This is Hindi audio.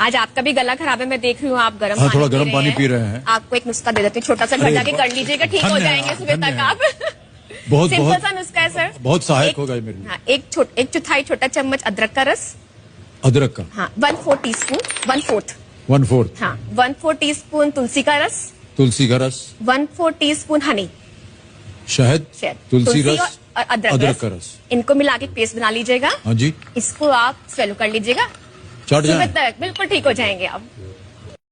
आज आपका भी गला खराब है, मैं देख रही हूँ आप गर्म हाँ, थोड़ा गर्म पानी पी रहे हैं। आपको एक नुस्खा दे देती हूँ, छोटा सा घर जाके कर लीजिएगा, ठीक हो जाएंगे सुबह तक आप। बहुत सिंपल सा नुस्खा है सर, बहुत सहायक होगा मेरे लिए। हाँ, एक चौथाई छोटा चम्मच अदरक का रस। अदरक का? हाँ, 1/4 टीस्पून, 1/4। हाँ, 1/4 टीस्पून तुलसी का रस। तुलसी का रस। 1/4 टीस्पून हनी, शहद, तुलसी रस और अदरक का रस। इनको मिला के पेस्ट बना लीजिएगा। हाँ जी। इसको आप स्वेलो कर लीजिएगा, सुबह तक बिल्कुल ठीक हो जाएंगे आप।